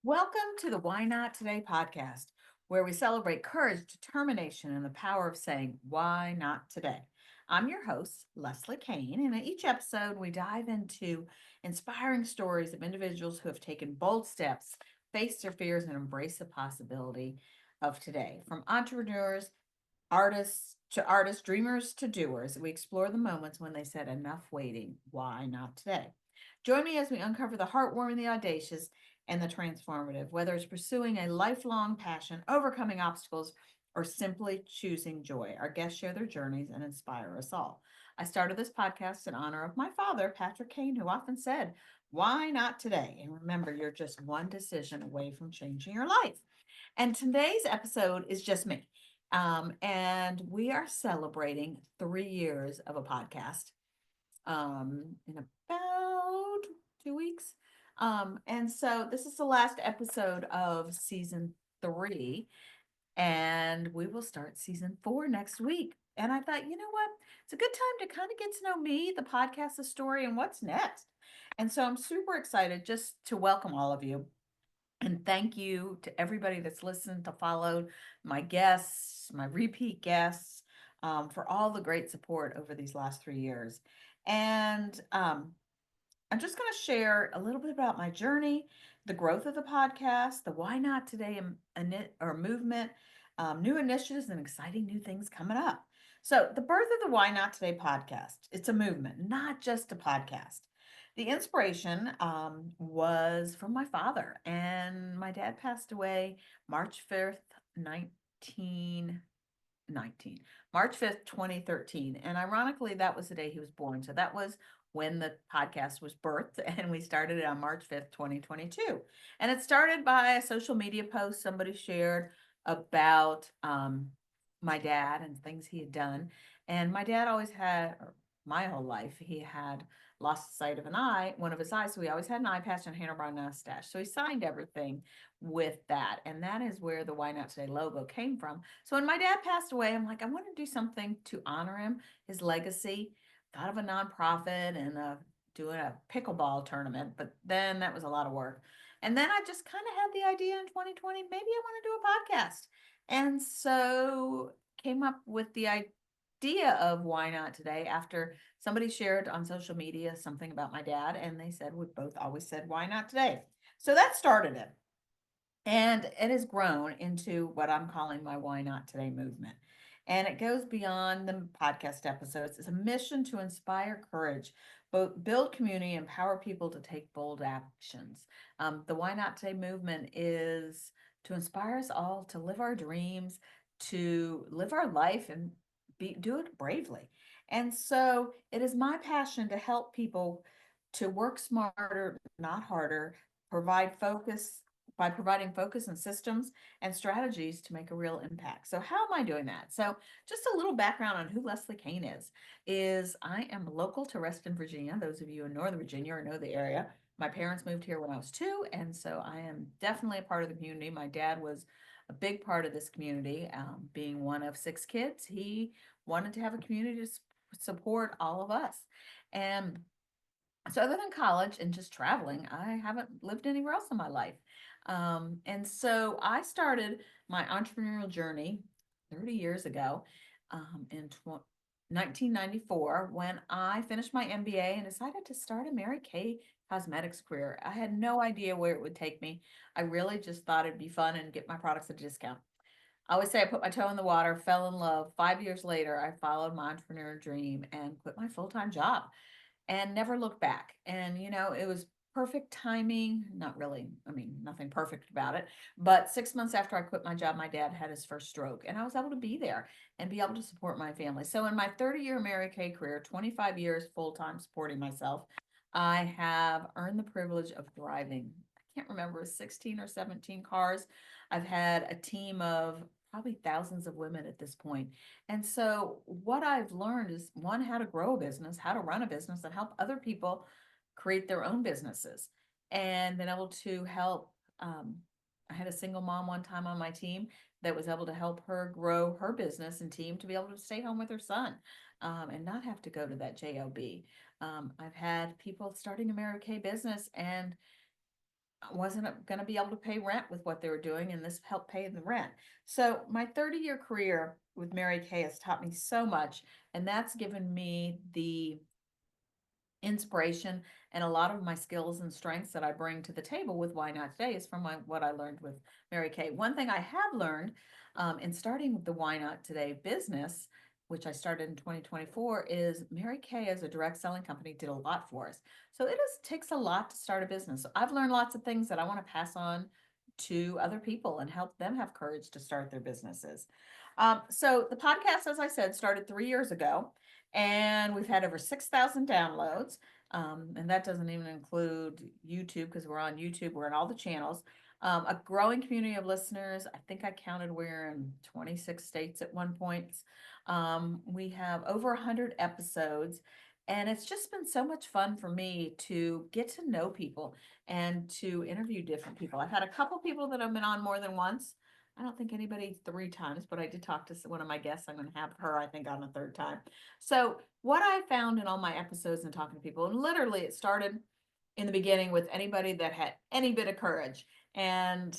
Welcome to the Why Not Today podcast, where we celebrate courage, determination, and the power of saying, Why not today? I'm your host, Leslie Kane, and in each episode, we dive into inspiring stories of individuals who have taken bold steps, faced their fears, and embraced the possibility of today. From entrepreneurs, artists, dreamers to doers, we explore the moments when they said, Enough waiting, why not today? Join me as we uncover the heartwarming, the audacious, and the transformative, whether it's pursuing a lifelong passion, overcoming obstacles, or simply choosing joy. Our guests share their journeys and inspire us all. I started this podcast in honor of my father, Patrick Kane, who often said, Why not today? And remember, you're just one decision away from changing your life. And today's episode is just me. And we are celebrating 3 years of a podcast in about 2 weeks. And so this is the last episode of season three, and we will start season four next week. And I thought, you know what? It's a good time to kind of get to know me, the podcast, the story, and what's next. And so I'm super excited just to welcome all of you. And thank you to everybody that's listened, to followed, my guests, my repeat guests, for all the great support over these last 3 years. And I'm just going to share a little bit about my journey, the growth of the podcast, the Why Not Today or movement, new initiatives, and exciting new things coming up. So, the birth of the Why Not Today podcast, it's a movement, not just a podcast. The inspiration was from my father, and my dad passed away March 5th, 1919, March 5th, 2013. And ironically, that was the day he was born. So that was when the podcast was birthed, and we started it on March 5th, 2022. And it started by a social media post somebody shared about my dad and things he had done. And my dad always had, or my whole life, he had lost sight of an eye, one of his eyes. So he always had an eye patch and a handlebar mustache. So he signed everything with that. And that is where the Why Not Today logo came from. So when my dad passed away, I'm like, I want to do something to honor him, his legacy. Thought of a nonprofit and doing a pickleball tournament, but then that was a lot of work. And then I just kind of had the idea in 2020, maybe I want to do a podcast. And so came up with the idea of Why Not Today after somebody shared on social media something about my dad, and they said, we both always said, Why not today? So that started it. And it has grown into what I'm calling my Why Not Today movement. And it goes beyond the podcast episodes. It's a mission to inspire courage, both build community, empower people to take bold actions. The Why Not Today movement is to inspire us all to live our dreams, to live our life and do it bravely. And so it is my passion to help people to work smarter, not harder, provide focus by providing focus and systems and strategies to make a real impact. So how am I doing that? So just a little background on who Leslie Kane is I am local to Reston, Virginia. Those of you in Northern Virginia or know the area. My parents moved here when I was 2, and so I am definitely a part of the community. My dad was a big part of this community, being one of 6 kids. He wanted to have a community to support all of us. And so other than college and just traveling, I haven't lived anywhere else in my life. And so I started my entrepreneurial journey 30 years ago, in 1994 when I finished my MBA and decided to start a Mary Kay cosmetics career. I had no idea where it would take me. I really just thought it'd be fun and get my products at a discount. I always say I put my toe in the water, fell in love. 5 years later, I followed my entrepreneur dream and quit my full-time job and never looked back. And, it was perfect timing. Not really, I mean, nothing perfect about it. But 6 months after I quit my job, my dad had his first stroke, and I was able to be there and be able to support my family. So, in my 30-year Mary Kay career, 25 years full time supporting myself, I have earned the privilege of driving. I can't remember, 16 or 17 cars. I've had a team of probably thousands of women at this point. And so, what I've learned is one, how to grow a business, how to run a business, and help other people create their own businesses, and been able to help. I had a single mom one time on my team that was able to help her grow her business and team to be able to stay home with her son, and not have to go to that job. I've had people starting a Mary Kay business and wasn't going to be able to pay rent with what they were doing, and this helped pay the rent. So my 30-year career with Mary Kay has taught me so much, and that's given me the inspiration, and a lot of my skills and strengths that I bring to the table with Why Not Today is from what I learned with Mary Kay. One thing I have learned in starting with the Why Not Today business, which I started in 2024, is Mary Kay as a direct selling company did a lot for us. So takes a lot to start a business. So I've learned lots of things that I want to pass on to other people and help them have courage to start their businesses. So the podcast, as I said, started 3 years ago, and we've had over 6,000 downloads. And that doesn't even include YouTube, because we're on YouTube, we're in all the channels. A growing community of listeners. I think I counted we're in 26 states at one point. We have over 100 episodes, and it's just been so much fun for me to get to know people and to interview different people. I've had a couple people that have been on more than once. I don't think anybody 3 times, but I did talk to one of my guests. I'm going to have her, I think, on the third time. So what I found in all my episodes and talking to people, and literally it started in the beginning with anybody that had any bit of courage. And,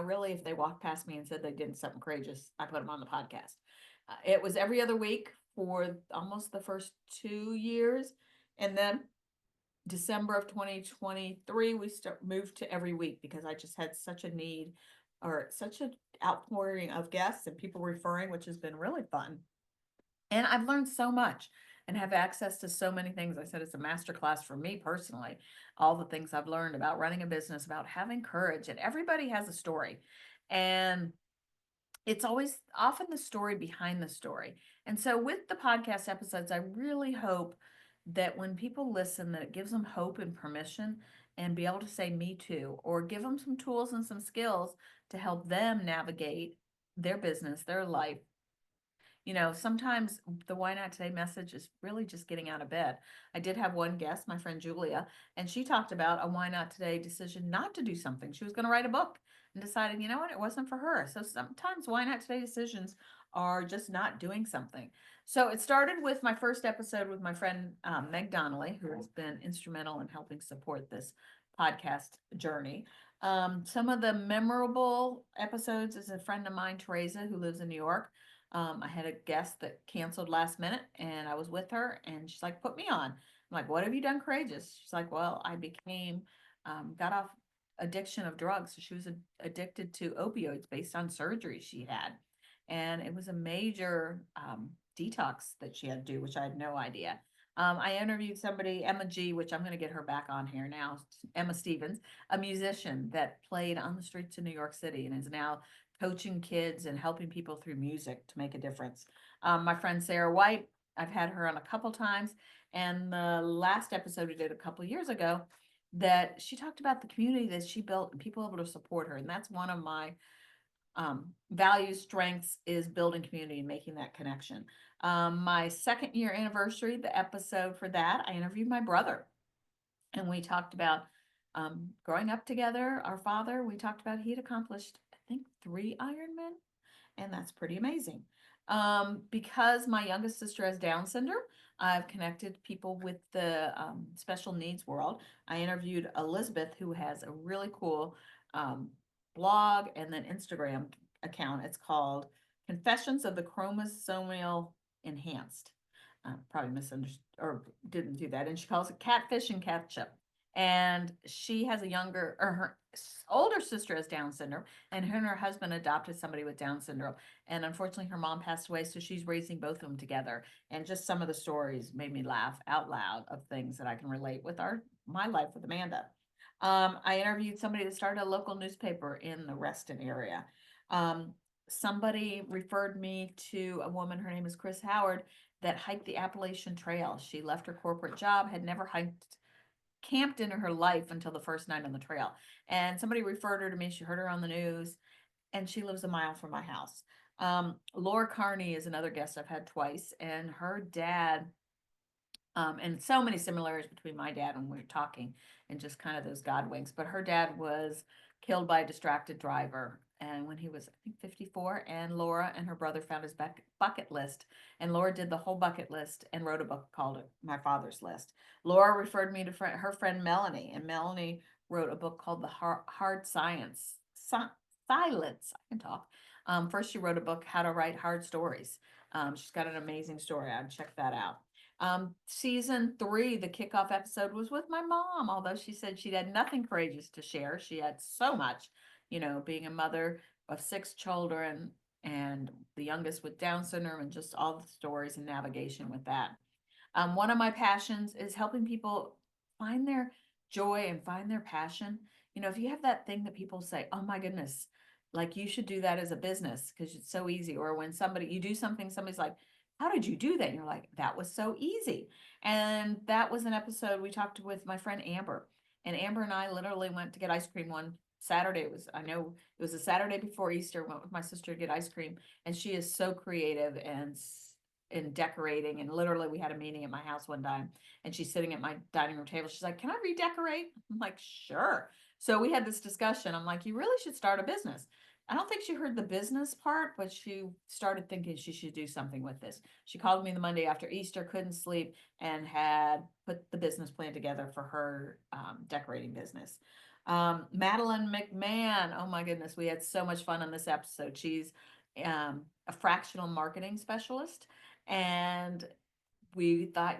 really, if they walked past me and said they did something courageous, I put them on the podcast. It was every other week for almost the first 2 years. And then December of 2023, we moved to every week because I just had such a need, or such an outpouring of guests and people referring, which has been really fun. And I've learned so much and have access to so many things. I said it's a master class for me personally. All the things I've learned about running a business, about having courage, and everybody has a story. And it's always often the story behind the story. And so with the podcast episodes, I really hope that when people listen, that it gives them hope and permission, and be able to say me too, or give them some tools and some skills to help them navigate their business, their life. Sometimes the Why Not Today message is really just getting out of bed. I did have one guest, my friend Julia, and she talked about a Why Not Today decision not to do something. She was going to write a book and decided, you know what, it wasn't for her. So sometimes Why Not Today decisions are just not doing something. So it started with my first episode with my friend Meg Donnelly, who has been instrumental in helping support this podcast journey. Some of the memorable episodes is a friend of mine, Teresa, who lives in New York. I had a guest that canceled last minute, and I was with her, and she's like, put me on. I'm like, what have you done courageous? She's like, well, I got off addiction of drugs. So she was addicted to opioids based on surgery she had. And it was a major detox that she had to do, which I had no idea. I interviewed somebody, Emma G, which I'm going to get her back on here now, Emma Stevens, a musician that played on the streets of New York City and is now coaching kids and helping people through music to make a difference. My friend Sarah White, I've had her on a couple times, and the last episode we did a couple years ago, that she talked about the community that she built and people able to support her, and that's one of my values, strengths, is building community and making that connection. My second year anniversary, the episode for that, I interviewed my brother, and we talked about growing up together. Our father, we talked about he'd accomplished, I think, 3 Ironman, and that's pretty amazing. Because my youngest sister has Down syndrome, I've connected people with the special needs world. I interviewed Elizabeth, who has a really cool blog and then Instagram account. It's called Confessions of the Chromosomal Enhanced. Probably misunderstood or didn't do that. And she calls it Catfish and Ketchup. And she has her older sister has Down syndrome, and her husband adopted somebody with Down syndrome. And unfortunately, her mom passed away, so she's raising both of them together. And just some of the stories made me laugh out loud of things that I can relate with my life with Amanda. I interviewed somebody that started a local newspaper in the Reston area. Somebody referred me to a woman, her name is Chris Howard, that hiked the Appalachian Trail. She left her corporate job, had never camped in her life until the first night on the trail. And somebody referred her to me. She heard her on the news, and she lives a mile from my house. Laura Carney is another guest I've had twice, and her dad, and so many similarities between my dad when we were talking, and just kind of those God winks. But her dad was killed by a distracted driver and when he was, I think, 54, and Laura and her brother found his bucket list, and Laura did the whole bucket list and wrote a book called My Father's List. Laura referred me to her friend Melanie, and Melanie wrote a book called The Hard Science. Silence. I can talk. First, she wrote a book, How to Write Hard Stories. She's got an amazing story. I'd check that out. Season 3, the kickoff episode was with my mom, although she said she had nothing courageous to share. She had so much, being a mother of 6 children and the youngest with Down syndrome, and just all the stories and navigation with that. One of my passions is helping people find their joy and find their passion. If you have that thing that people say, oh my goodness, like you should do that as a business because it's so easy. Or when you do something, somebody's like, how did you do that? And you're like, that was so easy. And that was an episode we talked with my friend Amber. And Amber and I literally went to get ice cream one Saturday. I know it was a Saturday before Easter, went with my sister to get ice cream. And she is so creative and in decorating, and literally we had a meeting at my house one time, and she's sitting at my dining room table. She's like, can I redecorate? I'm like, sure. So we had this discussion. I'm like, you really should start a business. I don't think she heard the business part, but she started thinking she should do something with this. She called me the Monday after Easter, couldn't sleep, and had put the business plan together for her decorating business. Madeline McMahon, oh my goodness, we had so much fun on this episode. She's a fractional marketing specialist, and we thought,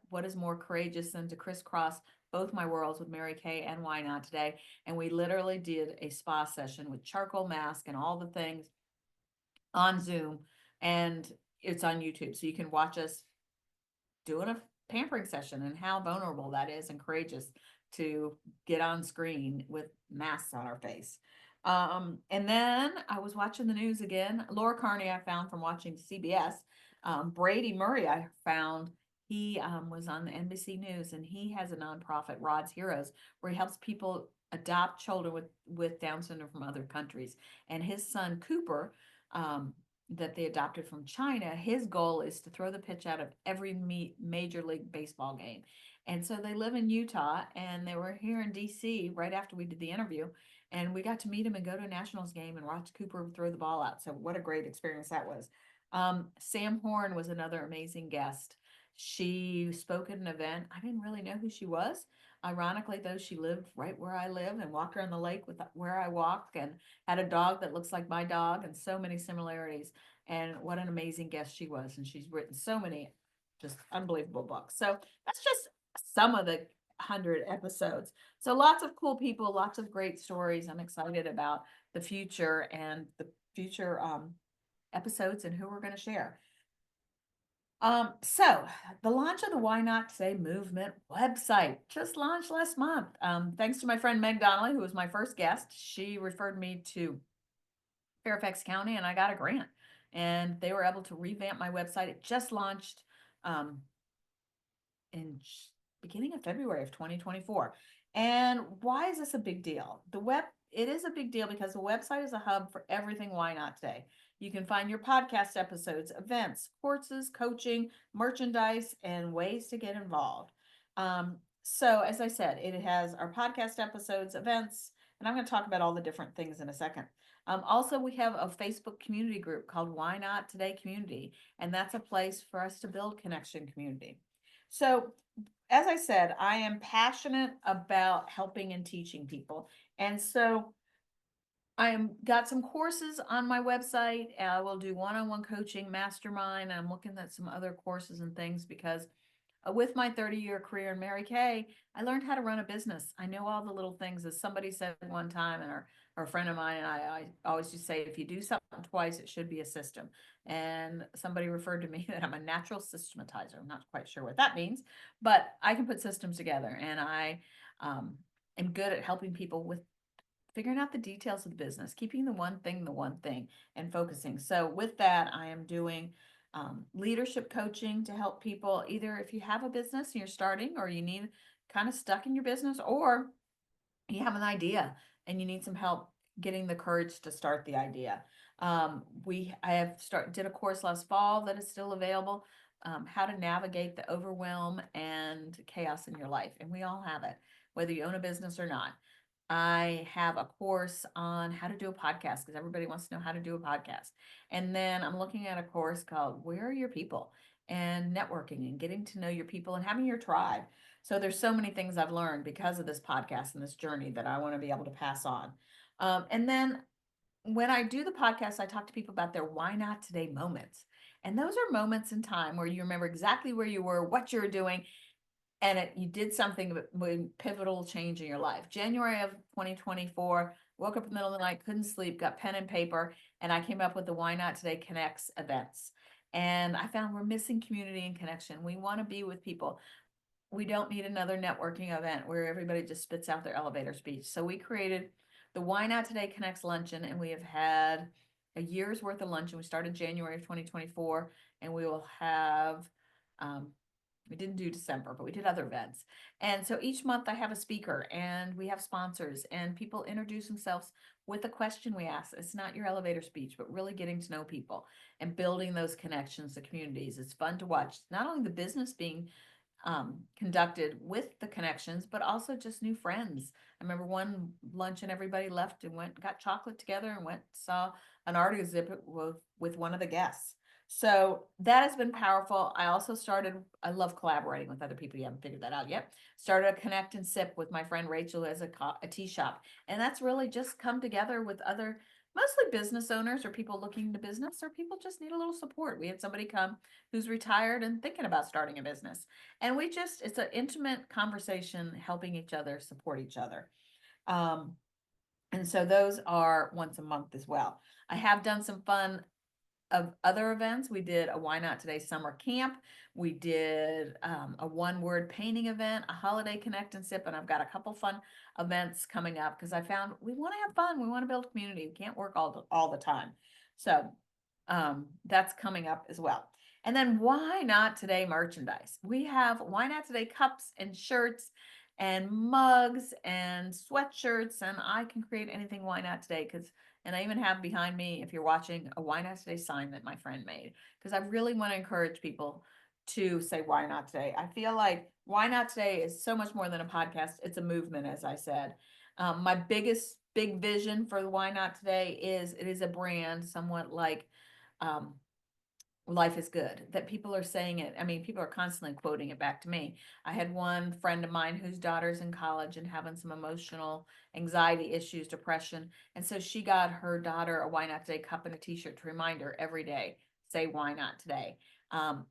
what is more courageous than to crisscross both my worlds with Mary Kay and Why Not Today? And we literally did a spa session with charcoal mask and all the things on Zoom, and it's on YouTube. So you can watch us doing a pampering session, and how vulnerable that is and courageous to get on screen with masks on our face. And then I was watching the news again. Laura Carney, I found from watching CBS. Brady Murray, I found he was on the NBC News, and he has a nonprofit, Rod's Heroes, where he helps people adopt children with Down syndrome from other countries. And his son Cooper, that they adopted from China, his goal is to throw the pitch out of every major league baseball game. And so they live in Utah, and they were here in DC right after we did the interview, and we got to meet him and go to a Nationals game and watch Cooper throw the ball out. So what a great experience that was. Sam Horn was another amazing guest. She spoke at an event. I didn't really know who she was. Ironically, though, she lived right where I live and walked around the lake with where I walk, and had a dog that looks like my dog, and so many similarities. And what an amazing guest she was. And she's written so many just unbelievable books. So that's just some of the 100 episodes. So lots of cool people, lots of great stories. I'm excited about the future and the future episodes and who we're going to share. So the launch of the Why Not Today movement website just launched last month. Thanks to my friend Meg Donnelly, who was my first guest. She referred me to Fairfax County, and I got a grant, and they were able to revamp my website. It just launched in beginning of February of 2024. And why is this a big deal? It is a big deal because the website is a hub for everything Why Not Today. You can find your podcast episodes, events, courses, coaching, merchandise, and ways to get involved. So as I said, it has our podcast episodes, events, and I'm going to talk about all the different things in a second. Also, we have a Facebook community group called Why Not Today Community, and that's a place for us to build connection community. So as I said, I am passionate about helping and teaching people. And so I got some courses on my website. I will do one-on-one coaching, mastermind. I'm looking at some other courses and things because with my 30-year career in Mary Kay, I learned how to run a business. I know all the little things. As somebody said one time, and or a friend of mine and I always just say, if you do something twice, it should be a system. And somebody referred to me that I'm a natural systematizer. I'm not quite sure what that means, but I can put systems together, and I am good at helping people with figuring out the details of the business, keeping the one thing, and focusing. So with that, I am doing leadership coaching to help people, either if you have a business and you're starting, or you need kind of stuck in your business, or you have an idea and you need some help getting the courage to start the idea. Did a course last fall that is still available, how to navigate the overwhelm and chaos in your life. And we all have it, whether you own a business or not. I have a course on how to do a podcast because everybody wants to know how to do a podcast. And then I'm looking at a course called Where Are Your People? And networking and getting to know your people and having your tribe. So there's so many things I've learned because of this podcast and this journey that I want to be able to pass on. And then when I do the podcast, I talk to people about their why not today moments. And those are moments in time where you remember exactly where you were, what you were doing, and you did something with pivotal change in your life. January of 2024, woke up in the middle of the night, couldn't sleep, got pen and paper, and I came up with the Why Not Today Connects events. And I found we're missing community and connection. We want to be with people. We don't need another networking event where everybody just spits out their elevator speech. So we created the Why Not Today Connects luncheon, and we have had a year's worth of luncheon. We started January of 2024, and we will have um, we didn't do December, but we did other events. And so each month I have a speaker and we have sponsors and people introduce themselves with a question we ask. It's not your elevator speech, but really getting to know people and building those connections, the communities. It's fun to watch. Not only the business being conducted with the connections, but also just new friends. I remember one lunch and everybody left and went, got chocolate together and went, saw an art exhibit with one of the guests. So that has been powerful. I also started, I love collaborating with other people. You haven't figured that out yet. Started a connect and sip with my friend Rachel, who has a tea shop. And that's really just come together with other, mostly business owners or people looking to business or people just need a little support. We had somebody come who's retired and thinking about starting a business. And we just, it's an intimate conversation, helping each other, support each other. Um, and so those are once a month as well. I have done some fun of other events. We did a Why Not Today summer camp. We did a one word painting event, a holiday connect and sip, and I've got a couple fun events coming up because I found we want to have fun. We want to build community. We can't work all the time. So that's coming up as well. And then Why Not Today merchandise. We have Why Not Today cups and shirts and mugs and sweatshirts, and I can create anything Why Not Today because and I even have behind me, if you're watching, a Why Not Today sign that my friend made because I really want to encourage people to say why not today. I feel like Why Not Today is so much more than a podcast. It's a movement, as I said. My biggest big vision for Why Not Today is it is a brand somewhat like um, life is good, that people are saying it. I mean, people are constantly quoting it back to me. I had one friend of mine whose daughter's in college and having some emotional anxiety issues, depression. And so she got her daughter a Why Not Today cup and a t-shirt to remind her every day, say why not today.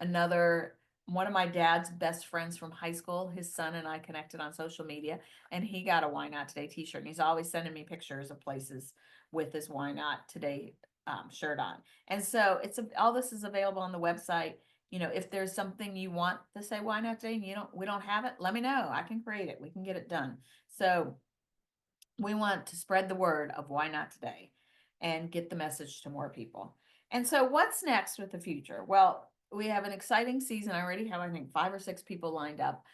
Another one of my dad's best friends from high school, his son and I connected on social media, and he got a Why Not Today t-shirt. And he's always sending me pictures of places with his Why Not Today shirt on. And so all this is available on the website. You know, if there's something you want to say why not today and we don't have it, let me know. I can create it. We can get it done. So we want to spread the word of why not today and get the message to more people. And so what's next with the future? Well, we have an exciting season. I already have, I think, 5 or 6 people lined up.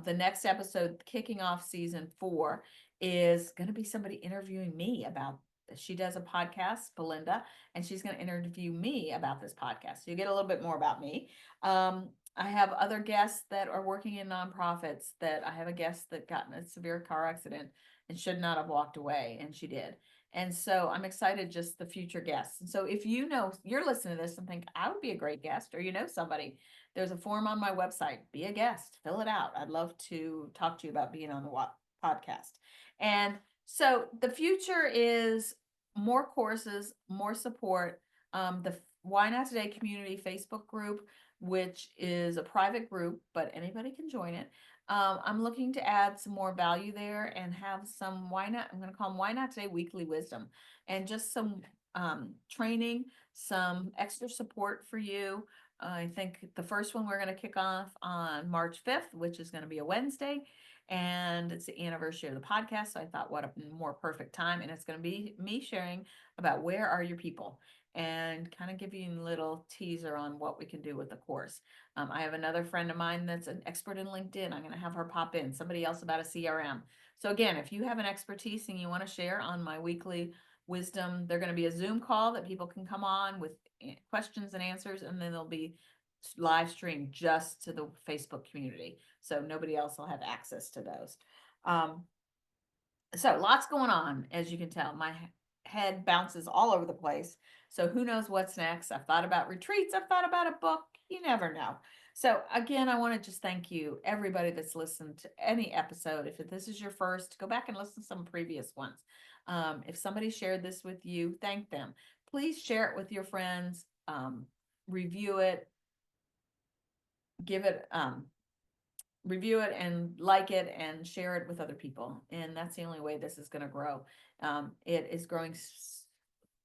The next episode, kicking off season 4, is going to be somebody interviewing me about she does a podcast, Belinda, and she's going to interview me about this podcast. So you get a little bit more about me. I have other guests that are working in nonprofits. That I have a guest that got in a severe car accident and should not have walked away, and she did. And so I'm excited just the future guests. And so if you know you're listening to this and think I would be a great guest, or you know somebody, there's a form on my website. Be a guest, fill it out. I'd love to talk to you about being on the podcast. And so the future is more courses, more support. The Why Not Today community Facebook group, which is a private group, but anybody can join it. I'm looking to add some more value there and have some I'm going to call them Why Not Today weekly wisdom and just some training, some extra support for you. I think the first one we're going to kick off on March 5th, which is going to be a Wednesday. And it's the anniversary of the podcast. So I thought, what a more perfect time. And it's going to be me sharing about where are your people and kind of giving a little teaser on what we can do with the course. I have another friend of mine that's an expert in LinkedIn. I'm going to have her pop in, somebody else about a CRM. So again, if you have an expertise and you want to share on my weekly wisdom, they're going to be a Zoom call that people can come on with questions and answers, and then there'll be live stream just to the Facebook community. So nobody else will have access to those. Um, So lots going on, as you can tell. My head bounces all over the place. So who knows what's next? I've thought about retreats. I've thought about a book. You never know. So again, I want to just thank you, everybody that's listened to any episode. If this is your first, go back and listen to some previous ones. If somebody shared this with you, thank them. Please share it with your friends. Review it. Give it review it and like it and share it with other people. And that's the only way this is going to grow. It is growing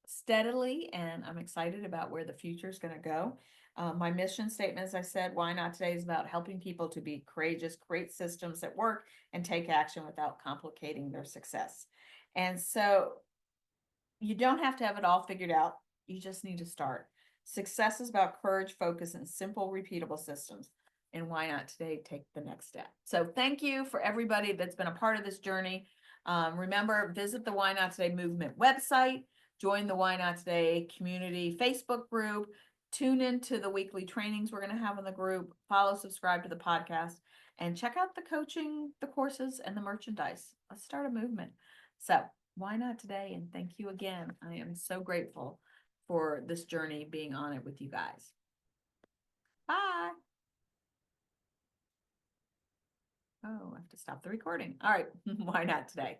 steadily, and I'm excited about where the future is going to go. My mission statement, as I said, Why Not Today, is about helping people to be courageous, create systems that work, and take action without complicating their success. And so you don't have to have it all figured out. You just need to start. Success is about courage, focus, and simple, repeatable systems. And why not today take the next step? So thank you for everybody that's been a part of this journey. Remember, visit the Why Not Today movement website, join the Why Not Today community Facebook group, tune into the weekly trainings we're going to have in the group, follow, subscribe to the podcast, and check out the coaching, the courses, and the merchandise. Let's start a movement. So why not today? And thank you again. I am so grateful for this journey, being on it with you guys. Bye. Oh, I have to stop the recording. All right. Why not today?